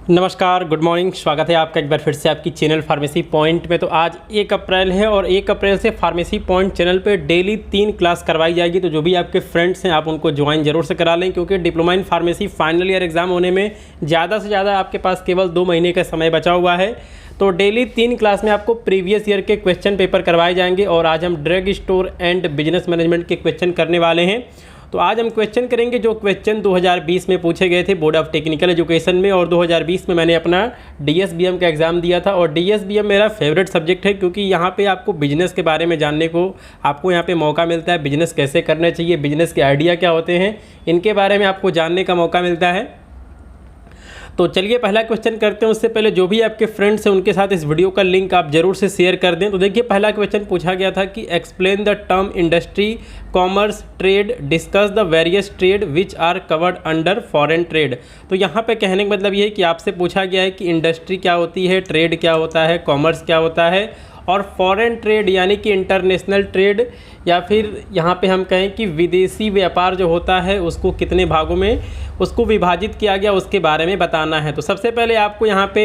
नमस्कार, good morning. स्वागत है आपका एक बार फिर से आपकी चैनल फार्मेसी पॉइंट में। तो आज 1 अप्रैल है और 1 अप्रैल से फार्मेसी पॉइंट चैनल पे डेली 3 क्लास करवाई जाएगी। तो जो भी आपके फ्रेंड्स हैं आप उनको ज्वाइन जरूर से करा लें, क्योंकि diploma in pharmacy final year exam होने में ज़्यादा से ज़्यादा आपके पास केवल 2 महीने का समय बचा हुआ है। तो डेली 3 क्लास में आपको प्रीवियस ईयर के क्वेश्चन पेपर करवाए जाएंगे और आज हम drug store and business management के क्वेश्चन करने वाले हैं। तो आज हम क्वेश्चन करेंगे जो क्वेश्चन 2020 में पूछे गए थे बोर्ड ऑफ टेक्निकल एजुकेशन में, और 2020 में मैंने अपना डीएसबीएम का एग्ज़ाम दिया था। और डीएसबीएम मेरा फेवरेट सब्जेक्ट है, क्योंकि यहाँ पे आपको बिजनेस के बारे में जानने को आपको यहाँ पे मौका मिलता है। बिजनेस कैसे करना चाहिए, बिजनेस के आइडिया क्या होते हैं, इनके बारे में आपको जानने का मौका मिलता है। तो चलिए पहला क्वेश्चन करते हैं। उससे पहले जो भी आपके फ्रेंड्स हैं उनके साथ इस वीडियो का लिंक आप जरूर से शेयर कर दें। तो देखिए पहला क्वेश्चन पूछा गया था कि explain the term industry, commerce, trade, discuss the various trade which are covered under foreign trade. तो यहाँ पे कहने का मतलब ये है कि आपसे पूछा गया है कि इंडस्ट्री क्या होती है, ट्रेड क्या होता है, कॉमर्स क्या होता है, और फॉरेन ट्रेड यानी कि इंटरनेशनल ट्रेड, या फिर यहाँ पे हम कहें कि विदेशी व्यापार जो होता है उसको कितने भागों में उसको विभाजित किया गया, उसके बारे में बताना है। तो सबसे पहले आपको यहाँ पे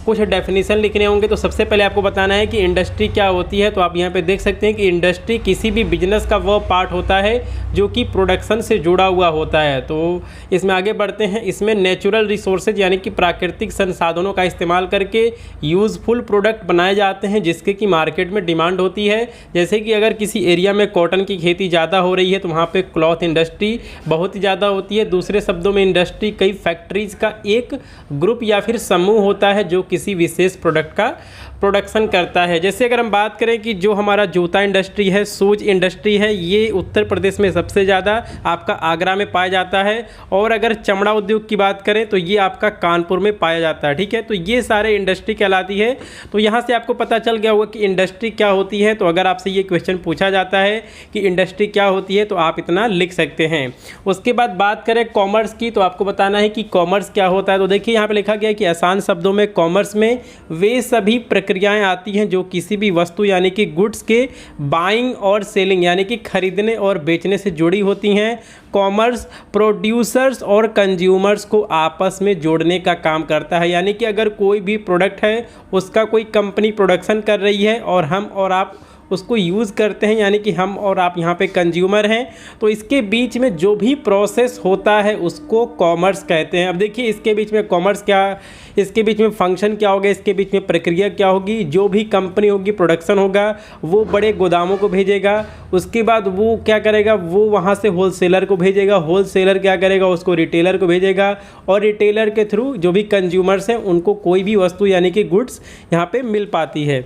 कुछ डेफिनेशन लिखने होंगे। तो सबसे पहले आपको बताना है कि इंडस्ट्री क्या होती है। तो आप यहाँ पे देख सकते हैं कि इंडस्ट्री किसी भी बिजनेस का वो पार्ट होता है जो कि प्रोडक्शन से जुड़ा हुआ होता है। तो इसमें आगे बढ़ते हैं। इसमें नेचुरल रिसोर्सेज यानी कि प्राकृतिक संसाधनों का इस्तेमाल करके यूज़फुल प्रोडक्ट बनाए जाते हैं जिसके कि मार्केट में डिमांड होती है। जैसे कि अगर किसी एरिया में कॉटन की खेती ज़्यादा हो रही है तो वहाँ पे क्लॉथ इंडस्ट्री बहुत ही ज़्यादा होती है। दूसरे शब्दों में इंडस्ट्री कई फैक्ट्रीज का एक ग्रुप या फिर समूह होता है जो किसी विशेष प्रोडक्ट का प्रोडक्शन करता है। जैसे अगर हम बात करें कि जो हमारा जूता इंडस्ट्री है, शूज इंडस्ट्री है, ये उत्तर प्रदेश में सबसे ज़्यादा आपका आगरा में पाया जाता है। और अगर चमड़ा उद्योग की बात करें तो ये आपका कानपुर में पाया जाता है। ठीक है, तो ये सारे इंडस्ट्री कहलाती है। तो यहाँ से आपको पता चल गया होगा कि इंडस्ट्री क्या होती है। तो अगर आपसे ये क्वेश्चन पूछा जाता है कि इंडस्ट्री क्या होती है तो आप इतना लिख सकते हैं। उसके बाद बात करें कॉमर्स की, तो आपको बताना है कि कॉमर्स क्या होता है। तो देखिए यहाँ पे लिखा गया है कि आसान शब्दों में कॉमर्स में वे सभी प्रक्रियाएं आती हैं जो किसी भी वस्तु यानी कि गुड्स के बाइंग और सेलिंग यानी कि खरीदने और बेचने से जुड़ी होती हैं। कॉमर्स प्रोड्यूसर्स और कंज्यूमर्स को आपस में जोड़ने का काम करता है। यानी कि अगर कोई भी प्रोडक्ट है उसका कोई कंपनी प्रोडक्शन कर रही है और हम और आप उसको यूज़ करते हैं, यानी कि हम और आप यहाँ पे कंज्यूमर हैं, तो इसके बीच में जो भी प्रोसेस होता है उसको कॉमर्स कहते हैं। अब देखिए इसके बीच में कॉमर्स क्या, इसके बीच में फंक्शन क्या होगा, इसके बीच में प्रक्रिया क्या होगी। जो भी कंपनी होगी, प्रोडक्शन होगा, वो बड़े गोदामों को भेजेगा। उसके बाद वो क्या करेगा, वो वहाँ से होलसेलर को भेजेगा। होलसेलर क्या करेगा, उसको रिटेलर को भेजेगा, और रिटेलर के थ्रू जो भी कंज्यूमर्स हैं उनको कोई भी वस्तु यानी कि गुड्स यहाँ पे मिल पाती है।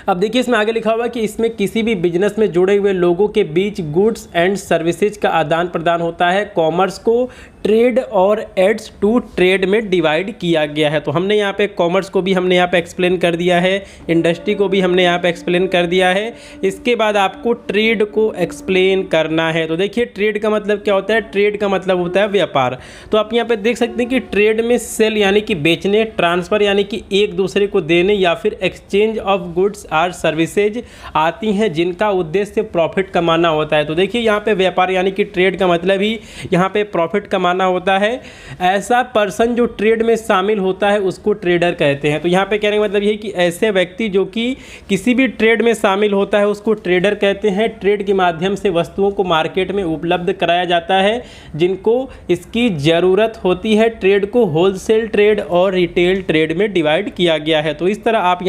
अब देखिए इसमें आगे लिखा हुआ है कि इसमें किसी भी बिजनेस में जुड़े हुए लोगों के बीच गुड्स एंड सर्विसेज का आदान प्रदान होता है। कॉमर्स को ट्रेड और एड्स टू ट्रेड में डिवाइड किया गया है। तो हमने यहाँ पे कॉमर्स को भी हमने यहाँ पे एक्सप्लेन कर दिया है, इंडस्ट्री को भी हमने यहाँ पे एक्सप्लेन कर दिया है। इसके बाद आपको ट्रेड को एक्सप्लेन करना है। तो देखिए ट्रेड का मतलब क्या होता है। ट्रेड का मतलब होता है व्यापार। तो आप यहाँ पे देख सकते हैं कि ट्रेड में सेल यानी कि बेचने, ट्रांसफ़र यानी कि एक दूसरे को देने, या फिर exchange of goods or services आती हैं जिनका उद्देश्य प्रॉफिट कमाना होता है। तो देखिए यहाँ पे व्यापार यानी कि ट्रेड का मतलब ही यहाँ पे प्रॉफिट कमाना होता है। ऐसा पर्सन जो ट्रेड में शामिल होता है उसको ट्रेडर कहते हैं। तो यहाँ पे कहने का मतलब ये है कि ऐसे व्यक्ति जो कि किसी भी ट्रेड में शामिल होता है उसको ट्रेडर कहते हैं। ट्रेड के माध्यम से वस्तुओं को मार्केट में उपलब्ध कराया जाता है जिनको इसकी ज़रूरत होती है। ट्रेड को होलसेल ट्रेड और रिटेल ट्रेड में डिवाइड किया गया है। तो इस तरह आप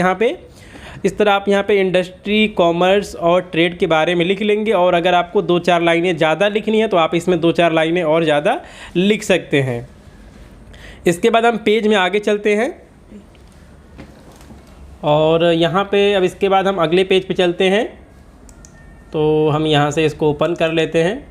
यहाँ पे इंडस्ट्री, कॉमर्स और ट्रेड के बारे में लिख लेंगे। और अगर आपको 2-4 लाइनें ज़्यादा लिखनी है तो आप इसमें 2-4 लाइनें और ज़्यादा लिख सकते हैं। इसके बाद हम पेज में आगे चलते हैं, और यहाँ पे अब इसके बाद हम अगले पेज पे चलते हैं। तो हम यहाँ से इसको ओपन कर लेते हैं।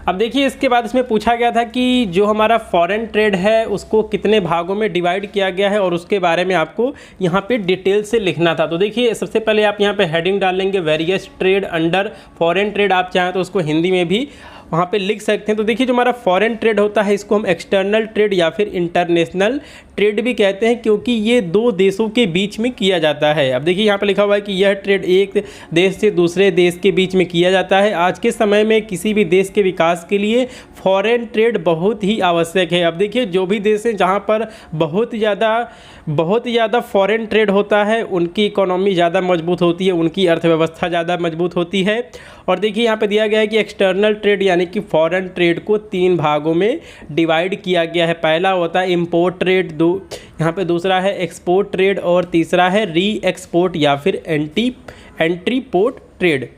अब देखिए इसके बाद इसमें पूछा गया था कि जो हमारा फॉरेन ट्रेड है उसको कितने भागों में डिवाइड किया गया है, और उसके बारे में आपको यहाँ पे डिटेल से लिखना था। तो देखिए सबसे पहले आप यहाँ पे हेडिंग डाल लेंगे various trade under foreign trade. आप चाहें तो उसको हिंदी में भी वहाँ पे लिख सकते हैं। तो देखिए जो हमारा फॉरेन ट्रेड होता है इसको हम एक्सटर्नल ट्रेड या फिर इंटरनेशनल ट्रेड भी कहते हैं, क्योंकि ये दो देशों के बीच में किया जाता है। अब देखिए यहाँ पे लिखा हुआ है कि यह ट्रेड एक देश से दूसरे देश के बीच में किया जाता है। आज के समय में किसी भी देश के विकास के लिए फॉरेन ट्रेड बहुत ही आवश्यक है। अब देखिए जो भी देश हैं जहाँ पर बहुत ही ज़्यादा फॉरेन ट्रेड होता है उनकी इकोनॉमी ज़्यादा मजबूत होती है, उनकी अर्थव्यवस्था ज़्यादा मजबूत होती है। और देखिए यहाँ पे दिया गया है कि एक्सटर्नल ट्रेड यानी कि फॉरेन ट्रेड को 3 भागों में डिवाइड किया गया है। पहला होता है इंपोर्ट ट्रेड, यहाँ पे दूसरा है एक्सपोर्ट ट्रेड और तीसरा है री एक्सपोर्ट या फिर एंट्री पोर्ट ट्रेड।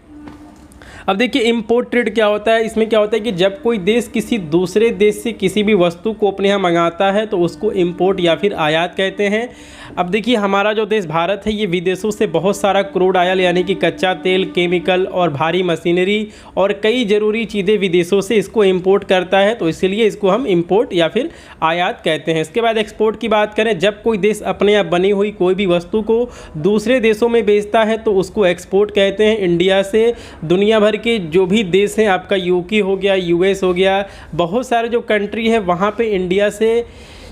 अब देखिए इंपोर्ट ट्रेड क्या होता है, इसमें क्या होता है कि जब कोई देश किसी दूसरे देश से किसी भी वस्तु को अपने यहाँ मंगाता है तो उसको इंपोर्ट या फिर आयात कहते हैं। अब देखिए हमारा जो देश भारत है ये विदेशों से बहुत सारा क्रूड ऑयल यानी कि कच्चा तेल, केमिकल और भारी मशीनरी और कई ज़रूरी चीज़ें विदेशों से इसको इंपोर्ट करता है, तो इसलिए इसको हम इंपोर्ट या फिर आयात कहते हैं। इसके बाद एक्सपोर्ट की बात करें, जब कोई देश अपने यहाँ बनी हुई कोई भी वस्तु को दूसरे देशों में बेचता है तो उसको एक्सपोर्ट कहते हैं। इंडिया से दुनिया भर के जो भी देश हैं, आपका यूके हो गया, यूएस हो गया, बहुत सारे जो कंट्री है वहाँ पे इंडिया से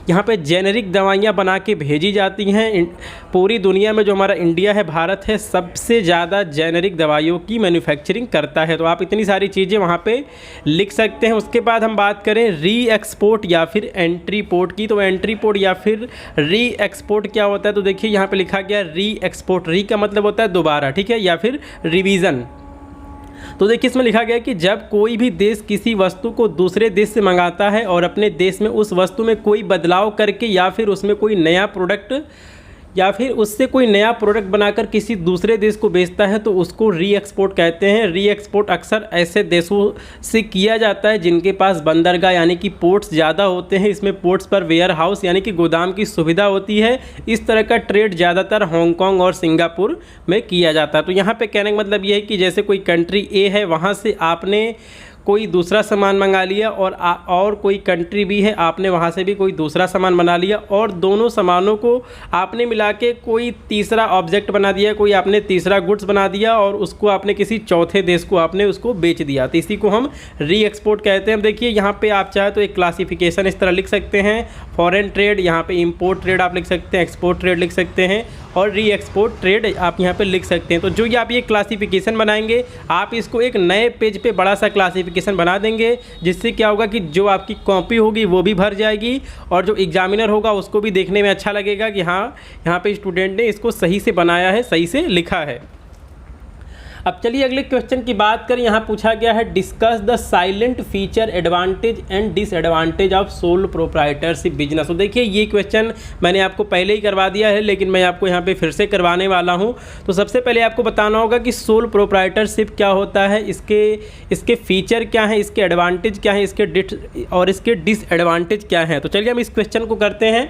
यहाँ पे जेनेरिक दवाइयाँ बना के भेजी जाती हैं। पूरी दुनिया में जो हमारा इंडिया है, भारत है, सबसे ज़्यादा जेनेरिक दवाइयों की मैन्युफैक्चरिंग करता है। तो आप इतनी सारी चीज़ें वहाँ पे लिख सकते हैं। उसके बाद हम बात करें री एक्सपोर्ट या फिर एंट्री पोर्ट की, तो एंट्री पोर्ट या फिर री एक्सपोर्ट क्या होता है, तो देखिए यहाँ पे लिखा गया री एक्सपोर्ट। री का मतलब होता है दोबारा, ठीक है, या फिर रिवीज़न। तो देखिए इसमें लिखा गया कि जब कोई भी देश किसी वस्तु को दूसरे देश से मंगाता है और अपने देश में उस वस्तु में कोई बदलाव करके या फिर उसमें कोई नया प्रोडक्ट या फिर उससे कोई नया प्रोडक्ट बनाकर किसी दूसरे देश को बेचता है तो उसको री एक्सपोर्ट कहते हैं। री एक्सपोर्ट अक्सर ऐसे देशों से किया जाता है जिनके पास बंदरगाह यानी कि पोर्ट्स ज़्यादा होते हैं। इसमें पोर्ट्स पर वेयर हाउस यानी कि गोदाम की सुविधा होती है। इस तरह का ट्रेड ज़्यादातर हांगकांग और सिंगापुर में किया जाता है। तो यहाँ पे कहने का मतलब ये है कि जैसे कोई कंट्री ए है, वहाँ से आपने कोई दूसरा सामान मंगा लिया और कोई कंट्री भी है, आपने वहाँ से भी कोई दूसरा सामान बना लिया और दोनों सामानों को आपने मिला के कोई तीसरा ऑब्जेक्ट बना दिया, कोई आपने तीसरा गुड्स बना दिया और उसको आपने किसी चौथे देश को आपने उसको बेच दिया, तो इसी को हम री एक्सपोर्ट कहते हैं। देखिए यहाँ पे आप चाहे तो एक क्लासिफिकेशन इस तरह लिख सकते हैं, फॉरेन ट्रेड, यहाँ पे इंपोर्ट ट्रेड आप लिख सकते हैं, एक्सपोर्ट ट्रेड लिख सकते हैं और री एक्सपोर्ट ट्रेड आप यहाँ पे लिख सकते हैं। तो जो ये आप ये क्लासिफिकेशन बनाएंगे, आप इसको एक नए पेज पे बड़ा सा क्लासिफिकेशन बना देंगे, जिससे क्या होगा कि जो आपकी कॉपी होगी वो भी भर जाएगी और जो एग्जामिनर होगा उसको भी देखने में अच्छा लगेगा कि हाँ यहाँ पे स्टूडेंट ने इसको सही से बनाया है, सही से लिखा है। अब चलिए अगले क्वेश्चन की बात करें। यहाँ पूछा गया है discuss the silent feature advantage and disadvantage of sole proprietorship business. तो देखिए ये क्वेश्चन मैंने आपको पहले ही करवा दिया है, लेकिन मैं आपको यहाँ पे फिर से करवाने वाला हूँ। तो सबसे पहले आपको बताना होगा कि सोल प्रोप्राइटरशिप क्या होता है, इसके फीचर क्या हैं, इसके एडवांटेज क्या हैं, इसके डिसएडवांटेज क्या हैं। तो चलिए हम इस क्वेश्चन को करते हैं।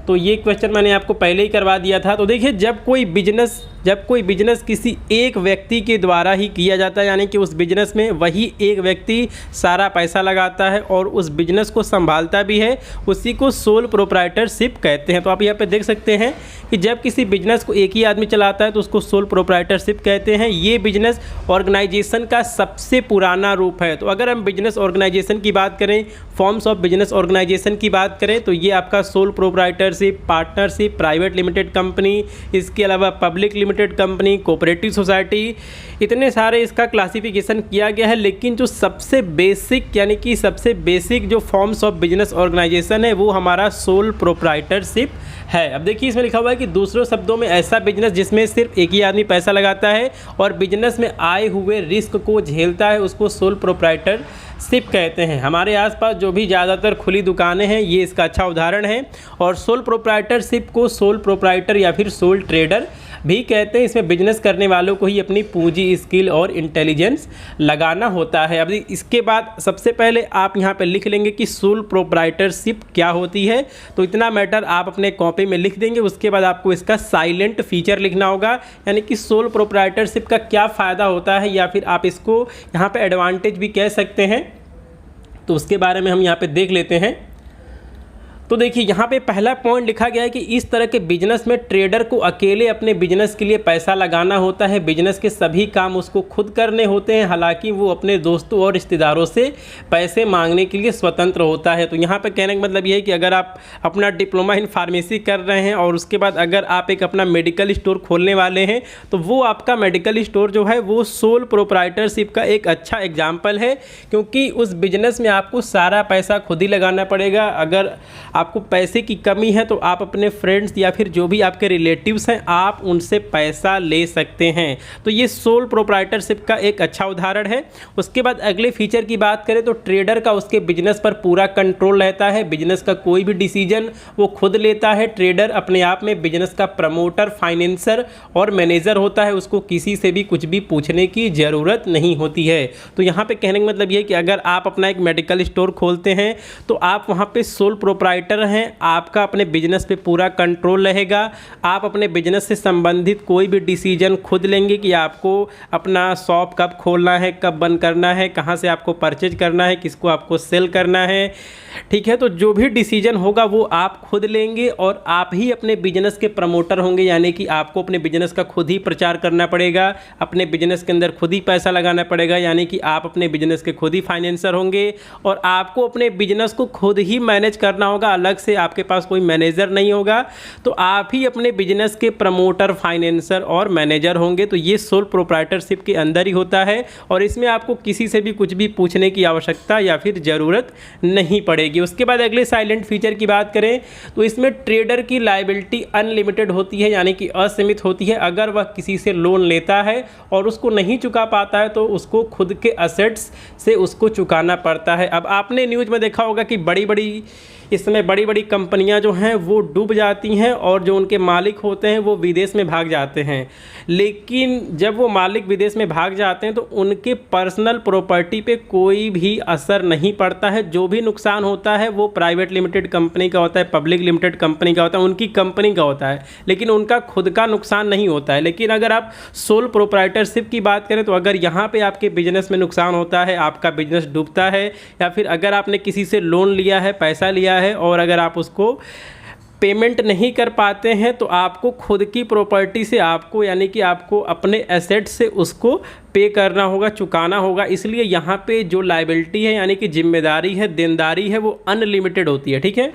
तो ये क्वेश्चन मैंने आपको पहले ही करवा दिया था। तो देखिए जब कोई बिजनेस किसी एक व्यक्ति के द्वारा ही किया जाता है, यानी कि उस बिजनेस में वही एक व्यक्ति सारा पैसा लगाता है और उस बिजनेस को संभालता भी है, उसी को सोल प्रोप्राइटरशिप कहते हैं। तो आप यहाँ पे देख सकते हैं कि जब किसी बिजनेस को एक ही आदमी चलाता है तो उसको सोल प्रोप्राइटरशिप कहते हैं। ये बिजनेस ऑर्गेनाइजेशन का सबसे पुराना रूप है। तो अगर हम बिजनेस ऑर्गेनाइजेशन की बात करें, फॉर्म्स ऑफ बिजनेस ऑर्गेनाइजेशन की बात करें, तो ये आपका sole proprietorship, partnership, private limited company, इसके अलावा public limited company, cooperative society, इतने सारे इसका क्लासिफिकेशन किया गया है। लेकिन जो सबसे बेसिक यानी कि सबसे बेसिक जो फॉर्म्स ऑफ बिजनेस ऑर्गेनाइजेशन है वो हमारा सोल प्रोप्राइटरशिप है। अब देखिए इसमें लिखा हुआ है कि दूसरों शब्दों में ऐसा बिजनेस जिसमें सिर्फ एक ही आदमी पैसा लगाता है और बिजनेस में आए हुए रिस्क को झेलता है, उसको सोल प्रोप्राइटरशिप कहते हैं। हमारे आसपास जो भी ज़्यादातर खुली दुकानें हैं ये इसका अच्छा उदाहरण है। और सोल प्रोप्राइटरशिप को सोल प्रोप्राइटर या फिर सोल ट्रेडर भी कहते हैं। इसमें बिजनेस करने वालों को ही अपनी पूंजी, स्किल और इंटेलिजेंस लगाना होता है। अब इसके बाद सबसे पहले आप यहाँ पे लिख लेंगे कि सोल प्रोप्राइटरशिप क्या होती है। तो इतना मैटर आप अपने कॉपी में लिख देंगे। उसके बाद आपको इसका साइलेंट फीचर लिखना होगा, यानी कि सोल प्रोप्राइटरशिप का क्या फ़ायदा होता है, या फिर आप इसको यहाँ पे एडवांटेज भी कह सकते हैं। तो उसके बारे में हम यहाँ पे देख लेते हैं। तो देखिए यहाँ पे पहला पॉइंट लिखा गया है कि इस तरह के बिजनेस में ट्रेडर को अकेले अपने बिजनेस के लिए पैसा लगाना होता है। बिजनेस के सभी काम उसको खुद करने होते हैं, हालांकि वो अपने दोस्तों और रिश्तेदारों से पैसे मांगने के लिए स्वतंत्र होता है। तो यहाँ पे कहने का मतलब ये है कि अगर आप अपना डिप्लोमा इन फार्मेसी कर रहे हैं और उसके बाद अगर आप एक अपना मेडिकल स्टोर खोलने वाले हैं तो वो आपका मेडिकल स्टोर जो है वो सोल प्रोप्राइटरशिप का एक अच्छा एग्जाम्पल है, क्योंकि उस बिजनेस में आपको सारा पैसा खुद ही लगाना पड़ेगा। अगर आपको पैसे की कमी है तो आप अपने फ्रेंड्स या फिर जो भी आपके रिलेटिव्स हैं आप उनसे पैसा ले सकते हैं। तो ये सोल प्रोप्राइटरशिप का एक अच्छा उदाहरण है। उसके बाद अगले फीचर की बात करें तो ट्रेडर का उसके बिजनेस पर पूरा कंट्रोल रहता है। बिजनेस का कोई भी डिसीजन वो खुद लेता है। ट्रेडर अपने आप में बिजनेस का प्रमोटर, फाइनेंसर और मैनेजर होता है। उसको किसी से भी कुछ भी पूछने की ज़रूरत नहीं होती है। तो यहाँ पे कहने का मतलब ये है कि अगर आप अपना एक मेडिकल स्टोर खोलते हैं तो आप वहाँ पे सोल प्रोप्राइटर हैं। आपका अपने बिजनेस पे पूरा कंट्रोल रहेगा। आप अपने बिजनेस से संबंधित कोई भी डिसीजन खुद लेंगे कि आपको अपना शॉप कब खोलना है, कब बंद करना है, कहाँ से आपको परचेज करना है, किसको आपको सेल करना है। ठीक है, तो जो भी डिसीजन होगा वो आप खुद लेंगे और आप ही अपने बिजनेस के प्रमोटर होंगे, यानी कि आपको अपने बिजनेस का खुद ही प्रचार करना पड़ेगा, अपने बिजनेस के अंदर खुद ही पैसा लगाना पड़ेगा, यानी कि आप अपने बिजनेस के खुद ही फाइनेंसर होंगे और आपको अपने बिजनेस को खुद ही मैनेज करना होगा। अलग से आपके पास कोई मैनेजर नहीं होगा। तो आप ही अपने बिजनेस के प्रमोटर, फाइनेंसर और मैनेजर होंगे। तो ये सोल प्रोप्राइटरशिप के अंदर ही होता है और इसमें आपको किसी से भी कुछ भी पूछने की आवश्यकता या फिर ज़रूरत नहीं पड़ेगी। उसके बाद अगले साइलेंट फीचर की बात करें तो इसमें ट्रेडर की लायबिलिटी अनलिमिटेड होती है, यानी कि असीमित होती है। अगर वह किसी से लोन लेता है और उसको नहीं चुका पाता है तो उसको खुद के असेट्स से उसको चुकाना पड़ता है। अब आपने न्यूज़ में देखा होगा कि इस समय बड़ी बड़ी कंपनियां जो हैं वो डूब जाती हैं और जो उनके मालिक होते हैं वो विदेश में भाग जाते हैं। लेकिन जब वो मालिक विदेश में भाग जाते हैं तो उनके पर्सनल प्रॉपर्टी पे कोई भी असर नहीं पड़ता है। जो भी नुकसान होता है वो प्राइवेट लिमिटेड कंपनी का होता है, पब्लिक लिमिटेड कंपनी का होता है, उनकी कंपनी का होता है, लेकिन उनका खुद का नुकसान नहीं होता है। लेकिन अगर आप सोल प्रोप्राइटरशिप की बात करें तो अगर यहाँ पे आपके बिजनेस में नुकसान होता है, आपका बिजनेस डूबता है, या फिर अगर आपने किसी से लोन लिया है, पैसा लिया है और अगर आप उसको पेमेंट नहीं कर पाते हैं तो आपको खुद की प्रॉपर्टी से आपको, यानी कि आपको अपने एसेट से उसको पे करना होगा, चुकाना होगा। इसलिए यहाँ पे जो लायबिलिटी है, यानी कि जिम्मेदारी है, देनदारी है, वो अनलिमिटेड होती है। ठीक है,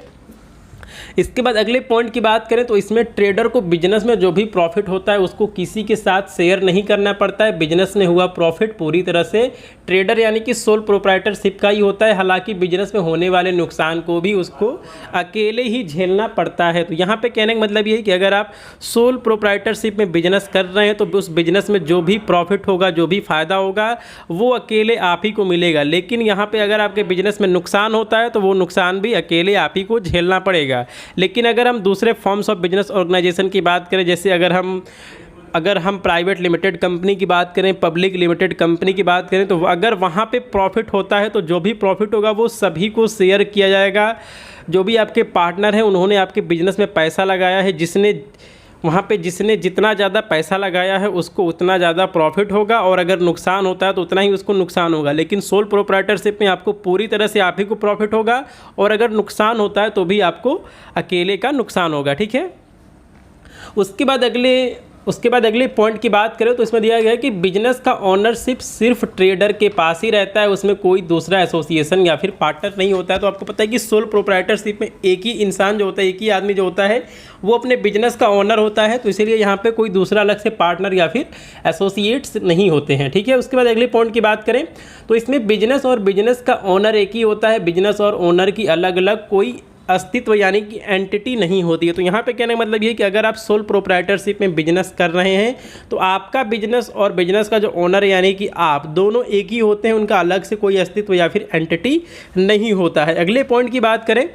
इसके बाद अगले पॉइंट की बात करें तो इसमें ट्रेडर को बिजनेस में जो भी प्रॉफिट होता है उसको किसी के साथ शेयर नहीं करना पड़ता है। बिजनेस में हुआ प्रॉफिट पूरी तरह से ट्रेडर यानी कि सोल प्रोप्राइटरशिप का ही होता है। हालांकि बिजनेस में होने वाले नुकसान को भी उसको अकेले ही झेलना पड़ता है। तो यहाँ पे कहने का मतलब ये है कि अगर आप सोल प्रोप्राइटरशिप में बिजनेस कर रहे हैं तो उस बिजनेस में जो भी प्रॉफिट होगा, जो भी फ़ायदा होगा, वो अकेले आप ही को मिलेगा। लेकिन यहाँ पर अगर आपके बिजनेस में नुकसान होता है तो वो नुकसान भी अकेले आप ही को झेलना पड़ेगा। लेकिन अगर हम दूसरे फॉर्म्स ऑफ बिजनेस ऑर्गेनाइजेशन की बात करें, जैसे अगर हम प्राइवेट लिमिटेड कंपनी की बात करें, पब्लिक लिमिटेड कंपनी की बात करें, तो अगर वहाँ पे प्रॉफिट होता है तो जो भी प्रॉफिट होगा वो सभी को शेयर किया जाएगा। जो भी आपके पार्टनर हैं उन्होंने आपके बिजनेस में पैसा लगाया है, जिसने जितना ज़्यादा पैसा लगाया है उसको उतना ज़्यादा प्रॉफिट होगा और अगर नुकसान होता है तो उतना ही उसको नुकसान होगा। लेकिन सोल प्रोप्राइटरशिप में आपको पूरी तरह से आप ही को प्रॉफिट होगा और अगर नुकसान होता है तो भी आपको अकेले का नुकसान होगा। ठीक है, उसके बाद अगले पॉइंट की बात करें तो इसमें दिया गया है कि बिजनेस का ओनरशिप सिर्फ ट्रेडर के पास ही रहता है, उसमें कोई दूसरा एसोसिएशन या फिर पार्टनर नहीं होता है। तो आपको पता है कि सोल प्रोप्राइटरशिप में एक ही इंसान जो होता है, एक ही आदमी जो होता है वो अपने बिजनेस का ओनर होता है। तो इसीलिए यहाँ पे कोई दूसरा अलग से पार्टनर या फिर एसोसिएट्स नहीं होते हैं। ठीक है, उसके बाद अगले पॉइंट की बात करें तो इसमें बिजनेस और बिजनेस का ओनर एक ही होता है। बिजनेस और ओनर की अलग अलग कोई अस्तित्व यानी कि एंटिटी नहीं होती है। तो यहाँ पे कहने का मतलब ये है कि अगर आप सोल प्रोप्राइटरशिप में बिजनेस कर रहे हैं तो आपका बिजनेस और बिजनेस का जो ओनर यानी कि आप दोनों एक ही होते हैं, उनका अलग से कोई अस्तित्व या फिर एंटिटी नहीं होता है। अगले पॉइंट की बात करें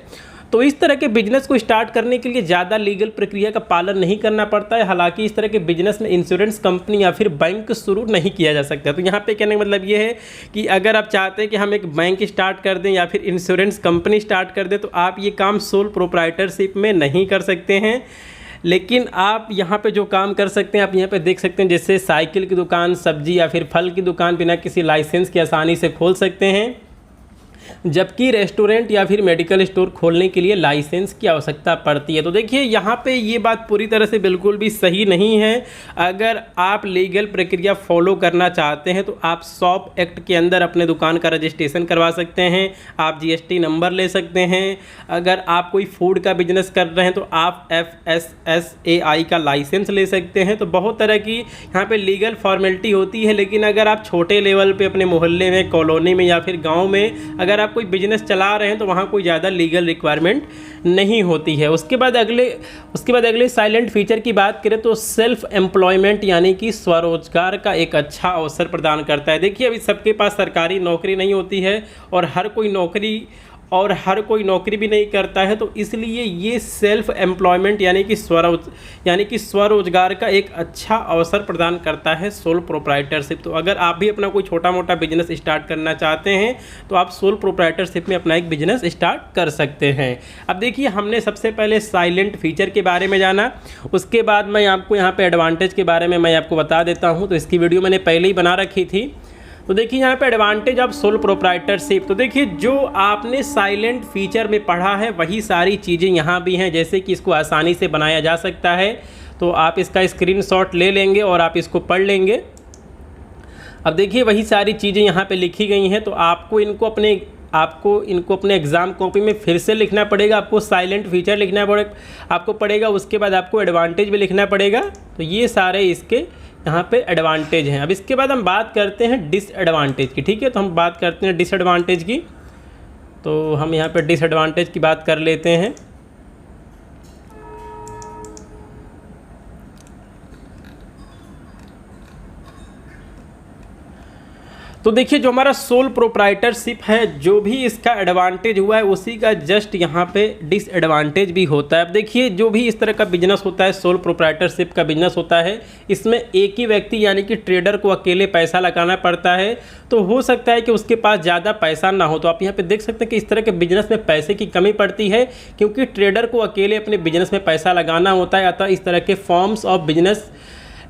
तो इस तरह के बिजनेस को स्टार्ट करने के लिए ज़्यादा लीगल प्रक्रिया का पालन नहीं करना पड़ता है। हालांकि इस तरह के बिजनेस में इंश्योरेंस कंपनी या फिर बैंक शुरू नहीं किया जा सकता। तो यहाँ पे कहने का मतलब ये है कि अगर आप चाहते हैं कि हम एक बैंक स्टार्ट कर दें या फिर इंश्योरेंस कंपनी स्टार्ट कर दें तो आप ये काम सोल प्रोप्राइटरशिप में नहीं कर सकते हैं। लेकिन आप यहाँ पे जो काम कर सकते हैं, आप यहाँ पे देख सकते हैं, जैसे साइकिल की दुकान, सब्जी या फिर फल की दुकान बिना किसी लाइसेंस के आसानी से खोल सकते हैं। जबकि रेस्टोरेंट या फिर मेडिकल स्टोर खोलने के लिए लाइसेंस की आवश्यकता पड़ती है। तो देखिए यहाँ पे ये बात पूरी तरह से बिल्कुल भी सही नहीं है। अगर आप लीगल प्रक्रिया फॉलो करना चाहते हैं तो आप शॉप एक्ट के अंदर अपने दुकान का रजिस्ट्रेशन करवा सकते हैं, आप जीएसटी नंबर ले सकते हैं। अगर आप कोई फूड का बिजनेस कर रहे हैं तो आप FSSAI का लाइसेंस ले सकते हैं। तो बहुत तरह की यहाँ पे लीगल फॉर्मेलिटी होती है। लेकिन अगर आप छोटे लेवल पे अपने मोहल्ले में, कॉलोनी में या फिर गाँव में अगर आप कोई बिजनेस चला रहे हैं तो वहाँ कोई ज़्यादा लीगल रिक्वायरमेंट नहीं होती है। उसके बाद अगले साइलेंट फीचर की बात करें तो सेल्फ एम्प्लॉयमेंट यानी कि स्वरोजगार का एक अच्छा अवसर प्रदान करता है। देखिए अभी सबके पास सरकारी नौकरी नहीं होती है और हर कोई नौकरी भी नहीं करता है। तो इसलिए ये सेल्फ एम्प्लॉयमेंट यानी कि स्वरोजगार का एक अच्छा अवसर प्रदान करता है सोल प्रोप्राइटरशिप। तो अगर आप भी अपना कोई छोटा मोटा बिजनेस स्टार्ट करना चाहते हैं तो आप सोल प्रोप्राइटरशिप में अपना एक बिजनेस स्टार्ट कर सकते हैं। अब देखिए हमने सबसे पहले साइलेंट फीचर के बारे में जाना, उसके बाद मैं आपको यहाँ पे एडवांटेज के बारे में मैं आपको बता देता हूँ। तो इसकी वीडियो मैंने पहले ही बना रखी थी। तो देखिए यहाँ पे एडवांटेज ऑफ सोल प्रोप्राइटरशिप। तो देखिए जो आपने साइलेंट फीचर में पढ़ा है वही सारी चीज़ें यहाँ भी हैं, जैसे कि इसको आसानी से बनाया जा सकता है। तो आप इसका स्क्रीनशॉट ले लेंगे और आप इसको पढ़ लेंगे। अब देखिए वही सारी चीज़ें यहाँ पे लिखी गई हैं। तो आपको इनको अपने एग्ज़ाम कॉपी में फिर से लिखना पड़ेगा। आपको साइलेंट फीचर लिखना पड़ेगा, उसके बाद आपको एडवांटेज भी लिखना पड़ेगा। तो ये सारे इसके यहाँ पे एडवांटेज हैं। अब इसके बाद हम बात करते हैं डिसएडवांटेज की। ठीक है, तो हम बात करते हैं डिसएडवांटेज की। तो हम यहाँ पे डिसएडवांटेज की बात कर लेते हैं। तो देखिए जो हमारा सोल प्रोप्राइटरशिप है, जो भी इसका एडवांटेज हुआ है उसी का जस्ट यहाँ पे डिसएडवांटेज भी होता है। अब देखिए जो भी इस तरह का बिजनेस होता है, सोल प्रोप्राइटरशिप का बिजनेस होता है, इसमें एक ही व्यक्ति यानी कि ट्रेडर को अकेले पैसा लगाना पड़ता है। तो हो सकता है कि उसके पास ज़्यादा पैसा ना हो। तो आप यहाँ पे देख सकते हैं कि इस तरह के बिजनेस में पैसे की कमी पड़ती है, क्योंकि ट्रेडर को अकेले अपने बिजनेस में पैसा लगाना होता है। अतः इस तरह के फॉर्म्स ऑफ बिजनेस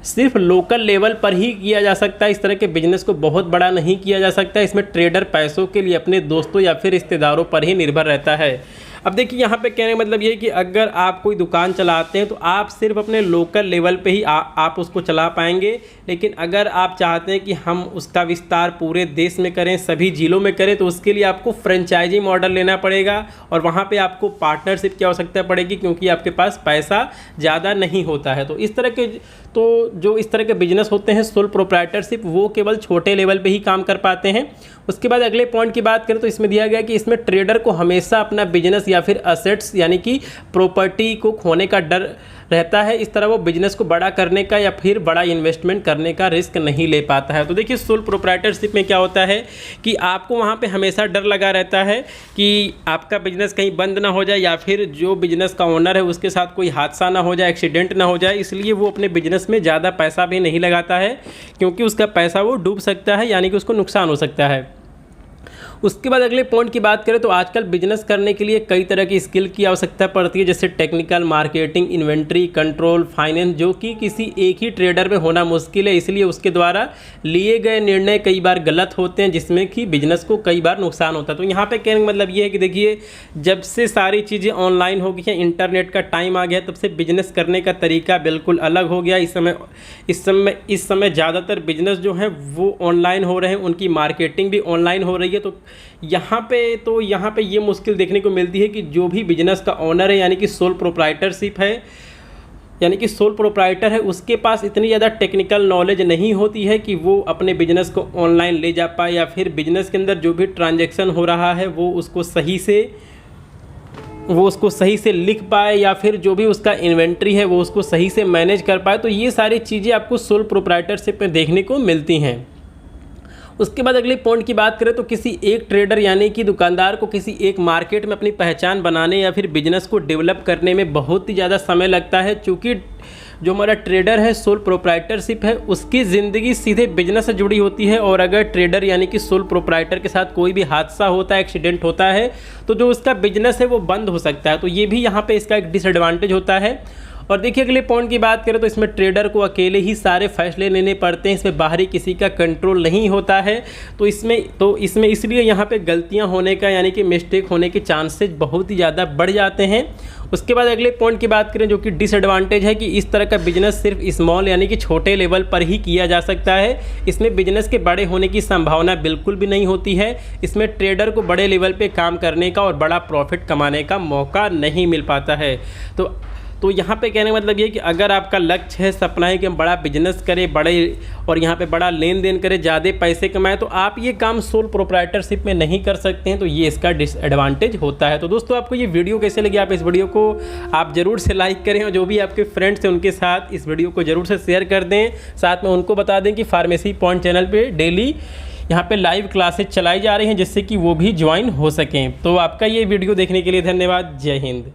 सिर्फ लोकल लेवल पर ही किया जा सकता है। इस तरह के बिजनेस को बहुत बड़ा नहीं किया जा सकता। इसमें ट्रेडर पैसों के लिए अपने दोस्तों या फिर रिश्तेदारों पर ही निर्भर रहता है। अब देखिए यहाँ पे कहने का मतलब ये है कि अगर आप कोई दुकान चलाते हैं तो आप सिर्फ अपने लोकल लेवल पे ही आप उसको चला पाएंगे। लेकिन अगर आप चाहते हैं कि हम उसका विस्तार पूरे देश में करें, सभी ज़िलों में करें, तो उसके लिए आपको फ्रेंचाइजी मॉडल लेना पड़ेगा और वहाँ पे आपको पार्टनरशिप की आवश्यकता पड़ेगी, क्योंकि आपके पास पैसा ज़्यादा नहीं होता है। तो जो इस तरह के बिजनेस होते हैं सोल प्रोप्राइटरशिप, वो केवल छोटे लेवल पे ही काम कर पाते हैं। उसके बाद अगले पॉइंट की बात करें तो इसमें दिया गया कि इसमें ट्रेडर को हमेशा अपना बिजनेस या फिर असेट्स यानी कि प्रॉपर्टी को खोने का डर रहता है। इस तरह वो बिजनेस को बड़ा करने का या फिर बड़ा इन्वेस्टमेंट करने का रिस्क नहीं ले पाता है। तो देखिए सोल प्रोप्राइटरशिप में क्या होता है कि आपको वहाँ पे हमेशा डर लगा रहता है कि आपका बिजनेस कहीं बंद ना हो जाए या फिर जो बिजनेस का ओनर है उसके साथ कोई हादसा ना हो जाए, एक्सीडेंट ना हो जाए। इसलिए वो अपने बिजनेस में ज़्यादा पैसा भी नहीं लगाता है, क्योंकि उसका पैसा वो डूब सकता है, यानी कि उसको नुकसान हो सकता है। उसके बाद अगले पॉइंट की बात करें तो आजकल बिजनेस करने के लिए कई तरह की स्किल की आवश्यकता पड़ती है, जैसे technical, marketing, inventory, control, finance, जो कि किसी एक ही ट्रेडर में होना मुश्किल है। इसलिए उसके द्वारा लिए गए निर्णय कई बार गलत होते हैं, जिसमें कि बिजनेस को कई बार नुकसान होता है। तो यहाँ पे कहने का मतलब ये है कि देखिए जब से सारी चीज़ें ऑनलाइन हो गई हैं, इंटरनेट का टाइम आ गया, तब से बिजनेस करने का तरीका बिल्कुल अलग हो गया। इस समय ज़्यादातर बिजनेस जो हैं वो ऑनलाइन हो रहे हैं, उनकी मार्केटिंग भी ऑनलाइन हो रही है। तो यहाँ पे ये मुश्किल देखने को मिलती है कि जो भी बिजनेस का ओनर है यानी कि सोल प्रोप्राइटरशिप है, यानी कि सोल प्रोप्राइटर है, उसके पास इतनी ज़्यादा टेक्निकल नॉलेज नहीं होती है कि वो अपने बिजनेस को ऑनलाइन ले जा पाए, या फिर बिजनेस के अंदर जो भी ट्रांजैक्शन हो रहा है वो उसको सही से लिख पाए, या फिर जो भी उसका इन्वेंट्री है वो उसको सही से मैनेज कर पाए। तो ये सारी चीज़ें आपको सोल प्रोप्राइटरशिप में देखने को मिलती हैं। उसके बाद अगले पॉइंट की बात करें तो किसी एक ट्रेडर यानी कि दुकानदार को किसी एक मार्केट में अपनी पहचान बनाने या फिर बिजनेस को डेवलप करने में बहुत ही ज़्यादा समय लगता है। चूँकि जो हमारा ट्रेडर है, सोल प्रोप्राइटरशिप है, उसकी ज़िंदगी सीधे बिजनेस से जुड़ी होती है। और अगर ट्रेडर यानी कि सोल प्रोप्राइटर के साथ कोई भी हादसा होता है, एक्सीडेंट होता है, तो जो उसका बिजनेस है वो बंद हो सकता है। तो ये भी यहाँ पे इसका एक डिसएडवांटेज होता है। और देखिए अगले पॉइंट की बात करें तो इसमें ट्रेडर को अकेले ही सारे फैसले लेने पड़ते हैं, इसमें बाहरी किसी का कंट्रोल नहीं होता है। तो इसमें इसलिए यहाँ पे गलतियाँ होने का यानी कि मिस्टेक होने के चांसेस बहुत ही ज़्यादा बढ़ जाते हैं। उसके बाद अगले पॉइंट की बात करें जो कि डिसएडवांटेज है कि इस तरह का बिजनेस सिर्फ स्मॉल यानी कि छोटे लेवल पर ही किया जा सकता है। इसमें बिजनेस के बड़े होने की संभावना बिल्कुल भी नहीं होती है। इसमें ट्रेडर को बड़े लेवल पे काम करने का और बड़ा प्रॉफिट कमाने का मौका नहीं मिल पाता है। तो यहाँ पे कहने का मतलब ये कि अगर आपका लक्ष्य है, सपना है कि हम बड़ा बिजनेस करें, बड़े और यहाँ पे बड़ा लेन देन करें, ज़्यादा पैसे कमाएं, तो आप ये काम सोल प्रोप्राइटरशिप में नहीं कर सकते हैं। तो ये इसका डिसएडवांटेज होता है। तो दोस्तों आपको ये वीडियो कैसे लगी, आप इस वीडियो को आप ज़रूर से लाइक करें और जो भी आपके फ्रेंड्स हैं उनके साथ इस वीडियो को ज़रूर से शेयर कर दें। साथ में उनको बता दें कि फार्मेसी पॉइंट चैनल पर डेली यहाँ पे लाइव क्लासेज चलाई जा रही हैं जिससे कि वो भी ज्वाइन हो सकें। तो आपका ये वीडियो देखने के लिए धन्यवाद। जय हिंद।